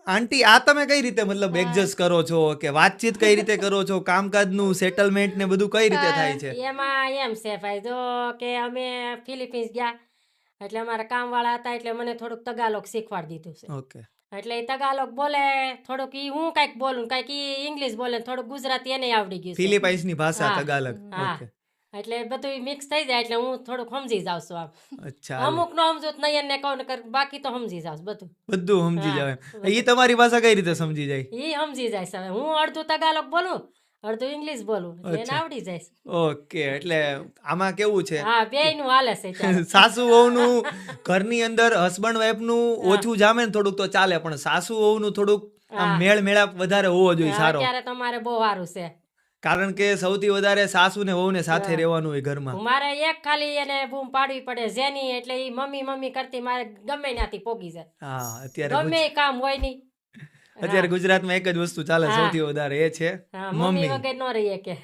આંટી આ તમે કઈ રીતે મતલબ એડજસ્ટ કરો છો કે વાતચીત કઈ રીતે કરો છો, કામકાજનું સેટલમેન્ટ ને બધું કઈ રીતે થાય છે? એમાં એમ છે ભાઈ, જો કે અમે ફિલિપિન્સ ગયા એટલે અમારા કામવાળા હતા એટલે મને થોડુંક તગાલોગ શીખવાડી દીધું છે. ઓકે. એટલે એ તગાલોગ બોલે થોડુંક, ઈ હું કાંઈક બોલું, કાંઈક ઈ ઇંગ્લિશ બોલે, થોડુંક ગુજરાતી એને આવડી ગયું છે. ફિલિપાઈન્સની ભાષા હા, તગાલગ. હા. ઓકે. એટલે બધું મિક્સ થઈ જાય એટલે હું થોડુંક સમજી જાઉં છું આમ. અચ્છા હાલે. અમુક નો સમજુ તો નહીં ને કહું નકર બાકી તો સમજી જાઉં છું બધું. બધું સમજી હા, જાવ એમ. બધું. ઈ તમારી ભાષા કઈ રીતે સમજી જાય? ઈ સમજી જાય છે. હવે હું અડધું તગાલોગ બોલું, અડધું ઇંગ્લિશ બોલું એટલે એને અચ્છા. આવડી જાય છે. ઓકે, એટલે આમાં કેવું છે હા, બેયનું હાલે છે ત્યારે. સાસુ વહુનું ઘરની અંદર હસબન્ડ વાઈફનું ઓછું જામે ને થોડુંક તો ચાલે, પણ સાસુ વહુનું થોડુંક આમ હા. મેળ મેળાપ વધારે હોવો જોઈએ સારો. અત્યારે તમારે બહુ સારું છે. કારણ કે સૌથી વધારે સાસુ ને વહુને સાથે હા. રહેવાનું હોય ઘરમાં. મારે એક ખાલી એને બૂમ પાડવી પડે જેની, એટલે ઈ મમ્મી મમ્મી કરતી મારે ગમે ત્યાંથી પોગી જાય. હા, અત્યારે ગમે ઈ કામ હોય નહીં. અત્યારે ગુજરાતમાં એક જ વસ્તુ ચાલે હા. સૌથી વધારે, એ છે હા, મમ્મી મમ્મી. વગર ન રહીએ કે